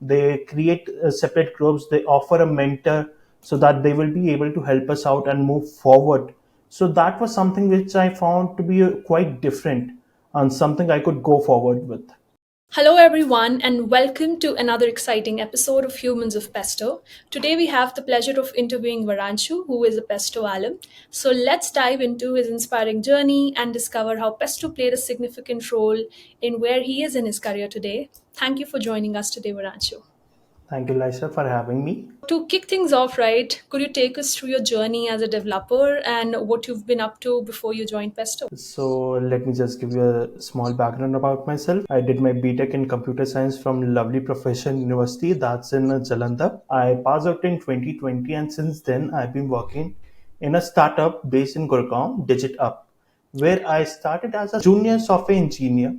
They create separate groups. They offer a mentor so that they will be able to help us out and move forward. So that was something which I found to be quite different and something I could go forward with. Hello, everyone, and welcome to another exciting episode of Humans of Pesto. Today, we have the pleasure of interviewing Varanshu, who is a Pesto alum. So, let's dive into his inspiring journey and discover how Pesto played a significant role in where he is in his career today. Thank you for joining us today, Varanshu. Thank you, Lisa, for having me. To kick things off, right, could you take us through your journey as a developer and what you've been up to before you joined Pesto? So let me just give you a small background about myself. I did my BTech in computer science from lovely Proficient University, that's in Jalandhar. I passed out in 2020, and since then I've been working in a startup based in Gurgaon, DigitUp, where I started as a junior software engineer,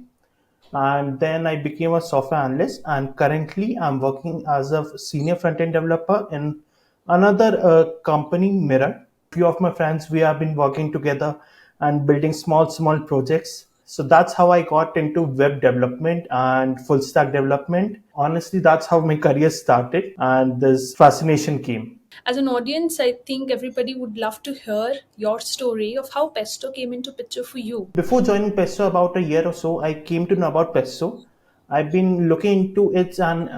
and then I became a software analyst, and currently I'm working as a senior front-end developer in another company, mirrAR. Few of my friends, we have been working together and building small projects. So that's how I got into web development and full stack development. Honestly, that's how my career started, and this fascination came. As an audience, I think everybody would love to hear your story of how Pesto came into picture for you. Before joining Pesto, about a year or so, I came to know about Pesto. I've been looking into its and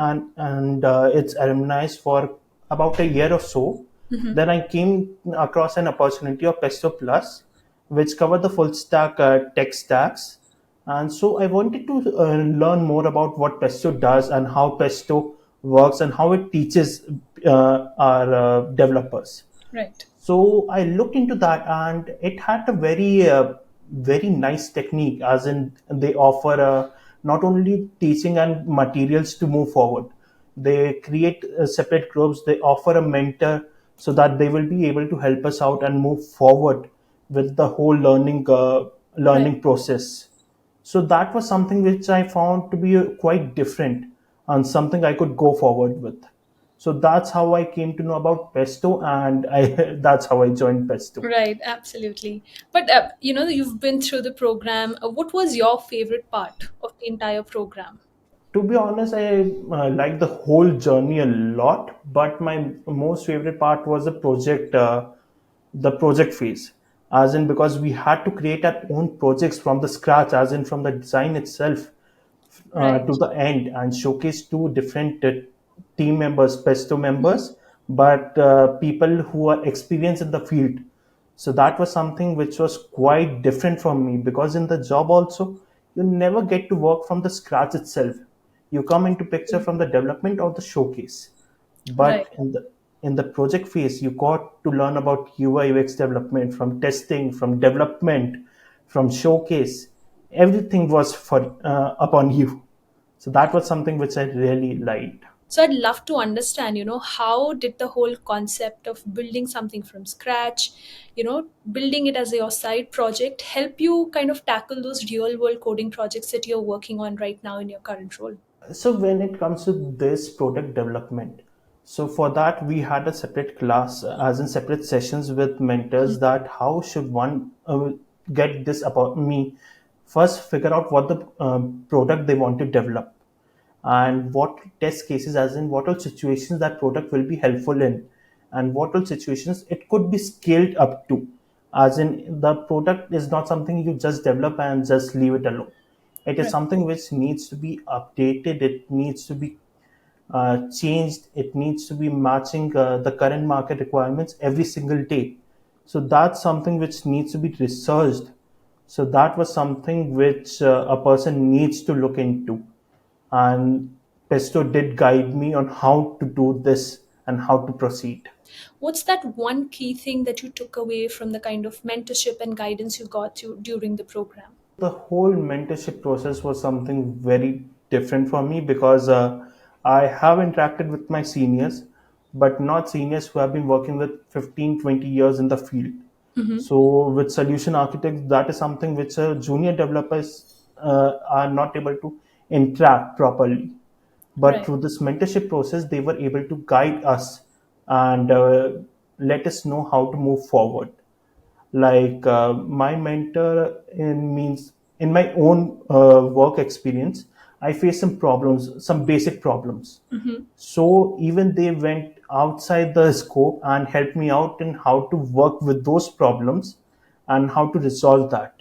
its alumni for about a year or so. Then I came across an opportunity of Pesto Plus, which covered the full stack tech stacks. And so I wanted to learn more about what Pesto does and how Pesto works and how it teaches our developers. Right. So I looked into that, and it had a very nice technique, as in they offer not only teaching and materials to move forward. They create separate groups. They offer a mentor so that they will be able to help us out and move forward with the whole Right. learning process. So that was something which I found to be quite different and something I could go forward with. So that's how I came to know about Pesto, and that's how I joined Pesto. Right, absolutely. But you've been through the program. What was your favorite part of the entire program? To be honest, I like the whole journey a lot, but my most favorite part was the project phase. As in, because we had to create our own projects from the scratch, as in from the design itself to Right. the end, and showcase two different team members, Pesto members, but people who are experienced in the field. So that was something which was quite different from me, because in the job also, you never get to work from the scratch itself. You come into picture from the development or the showcase. Right. But in the project phase, you got to learn about UI UX development, from testing, from development, from showcase. Everything was for upon you. So that was something which I really liked. So I'd love to understand, how did the whole concept of building something from scratch, building it as your side project help you kind of tackle those real world coding projects that you're working on right now in your current role? So when it comes to this product development, so for that we had a separate class, as in separate sessions with mentors, that how should one get this about me. First, figure out what the product they want to develop, and what test cases, as in what all situations that product will be helpful in, and what all situations it could be scaled up to, as in the product is not something you just develop and just leave it alone. It is Right. something which needs to be updated. It needs to be changed. It needs to be matching the current market requirements every single day. So that's something which needs to be researched. So that was something which a person needs to look into, and Pesto did guide me on how to do this and how to proceed. What's that one key thing that you took away from the kind of mentorship and guidance you got during the program? The whole mentorship process was something very different for me, because I have interacted with my seniors, but not seniors who have been working with 15, 20 years in the field. So with solution architects, that is something which junior developers are not able to interact properly. But Right. through this mentorship process, they were able to guide us and let us know how to move forward. Like my mentor in means in my own work experience, I faced some problems, some basic problems. Mm-hmm. So even they went outside the scope and helped me out in how to work with those problems and how to resolve that.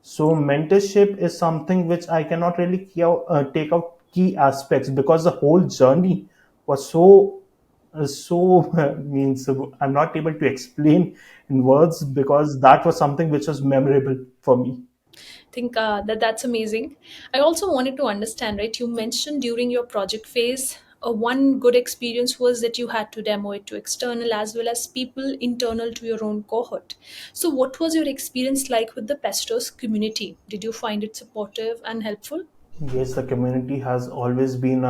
So mentorship is something which I cannot really take out key aspects because the whole journey was so means I'm not able to explain in words because that was something which was memorable for me. Think that's amazing. I also wanted to understand, right? You mentioned during your project phase, one good experience was that you had to demo it to external as well as people internal to your own cohort. So, what was your experience like with the Pestos community? Did you find it supportive and helpful? Yes, the community has always been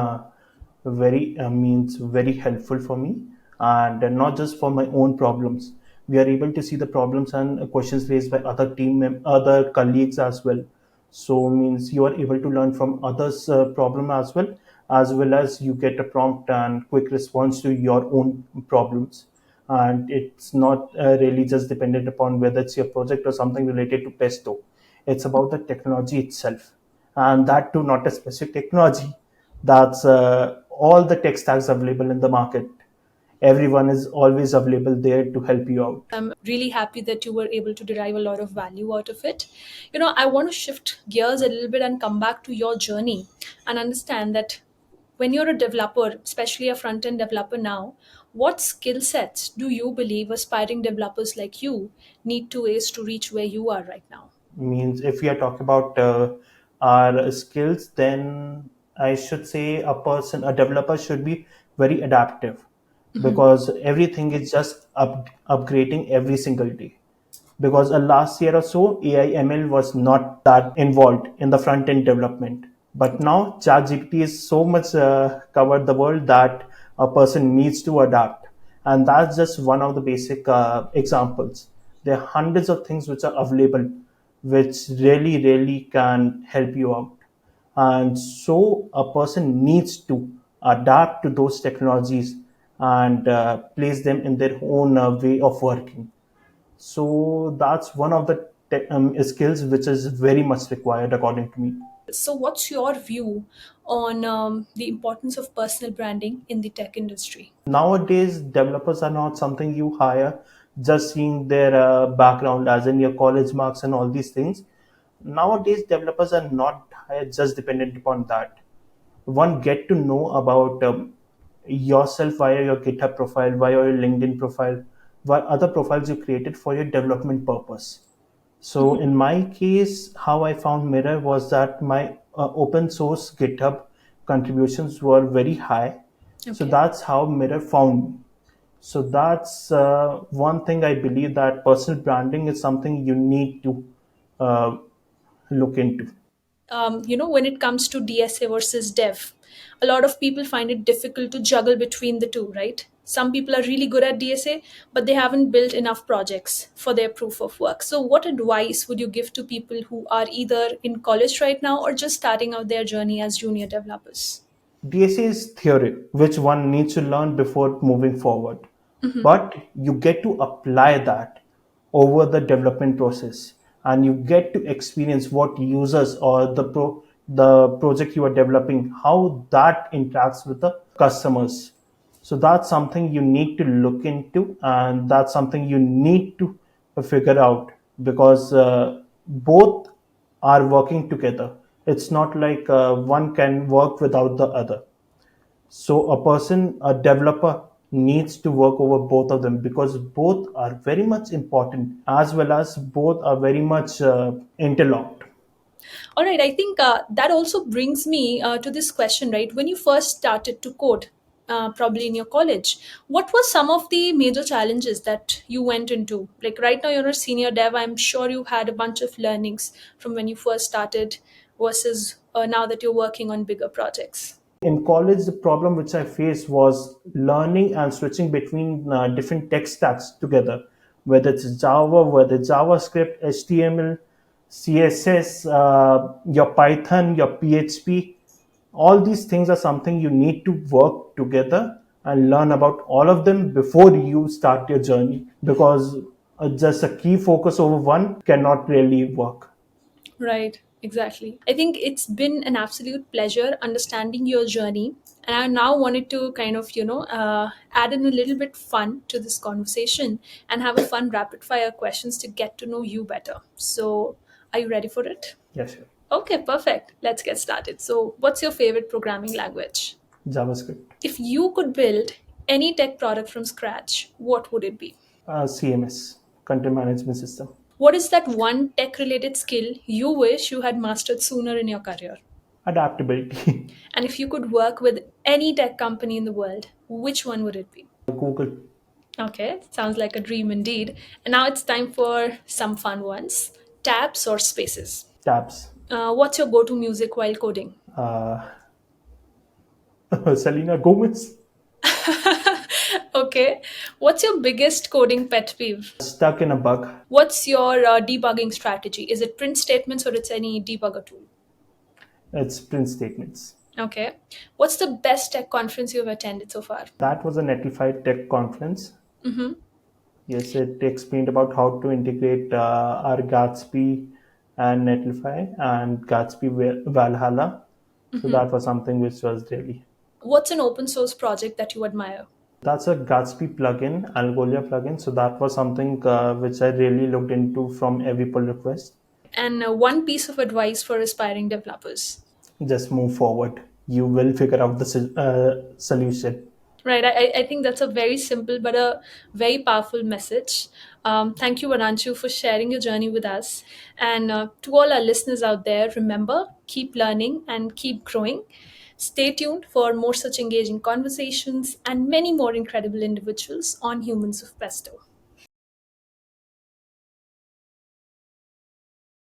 very means very helpful for me, and not just for my own problems. We are able to see the problems and questions raised by other colleagues as well. So means you are able to learn from others' problem as well as you get a prompt and quick response to your own problems. And it's not really just dependent upon whether it's your project or something related to Pesto. It's about the technology itself, and that too not a specific technology. That's all the tech stacks available in the market. Everyone is always available there to help you out. I'm really happy that you were able to derive a lot of value out of it. I want to shift gears a little bit and come back to your journey and understand that when you're a developer, especially a front end developer now, what skill sets do you believe aspiring developers like you need to ace to reach where you are right now? Means if we are talking about our skills, then I should say a developer should be very adaptive because everything is just upgrading every single day. Because last year or so, AI ML was not that involved in the front end development. But Okay. now ChatGPT is so much covered the world that a person needs to adapt. And that's just one of the basic examples. There are hundreds of things which are available, which really can help you out. And so a person needs to adapt to those technologies and place them in their own way of working. So that's one of the skills which is very much required according to me. So, what's your view on the importance of personal branding in the tech industry? Nowadays, developers are not something you hire just seeing their background, as in your college marks and all these things. Nowadays, developers are not hired just dependent upon that. One get to know about yourself via your GitHub profile, via your LinkedIn profile, via other profiles you created for your development purpose. So in my case, how I found Mirror was that my open source GitHub contributions were very high. So Okay. that's how Mirror found me. So that's one thing I believe that personal branding is something you need to uh, look into. When it comes to DSA versus dev, a lot of people find it difficult to juggle between the two, right? Some people are really good at DSA, but they haven't built enough projects for their proof of work. So, what advice would you give to people who are either in college right now or just starting out their journey as junior developers? DSA is theory, which one needs to learn before moving forward. But you get to apply that over the development process, and you get to experience what users or the project you are developing, how that interacts with the customers. So that's something you need to look into, and that's something you need to figure out because both are working together. It's not like one can work without the other. So a developer needs to work over both of them because both are very much important as well as both are very much interlocked. All right, I think that also brings me to this question, right? When you first started to code, probably in your college, what were some of the major challenges that you went into? Like right now, you're a senior dev. I'm sure you had a bunch of learnings from when you first started versus now that you're working on bigger projects. In college, the problem which I faced was learning and switching between different tech stacks together, whether it's Java, whether it's JavaScript, HTML, CSS, your Python, your PHP. All these things are something you need to work together and learn about all of them before you start your journey because just a key focus over one cannot really work. Right. Exactly. I think it's been an absolute pleasure understanding your journey. And I now wanted to kind of, add in a little bit fun to this conversation and have a fun rapid fire questions to get to know you better. So, are you ready for it? Yeah, sure. Okay, perfect. Let's get started. So, what's your favorite programming language? JavaScript. If you could build any tech product from scratch, what would it be? CMS, content management system. What is that one tech related skill you wish you had mastered sooner in your career? Adaptability. And if you could work with any tech company in the world, which one would it be? Google. Okay, sounds like a dream indeed. And now it's time for some fun ones. Tabs or spaces? Tabs. What's your go to music while coding? Uh, Selena Gomez. Okay, what's your biggest coding pet peeve? Stuck in a bug. What's your debugging strategy? Is it print statements or it's any debugger tool? It's print statements. Okay, what's the best tech conference you've attended so far? That was a Netlify tech conference. Yes, it explained about how to integrate our Gatsby and Netlify and Gatsby Valhalla. So that was something which was really. What's an open source project that you admire? That's a Gatsby plugin, Algolia plugin. So that was something which I really looked into from every pull request. And one piece of advice for aspiring developers. Just move forward. You will figure out the solution. Right. I think that's a very simple but a very powerful message. Thank you, Varanshu, for sharing your journey with us. And to all our listeners out there, remember, keep learning and keep growing. Stay tuned for more such engaging conversations and many more incredible individuals on Humans of Pesto.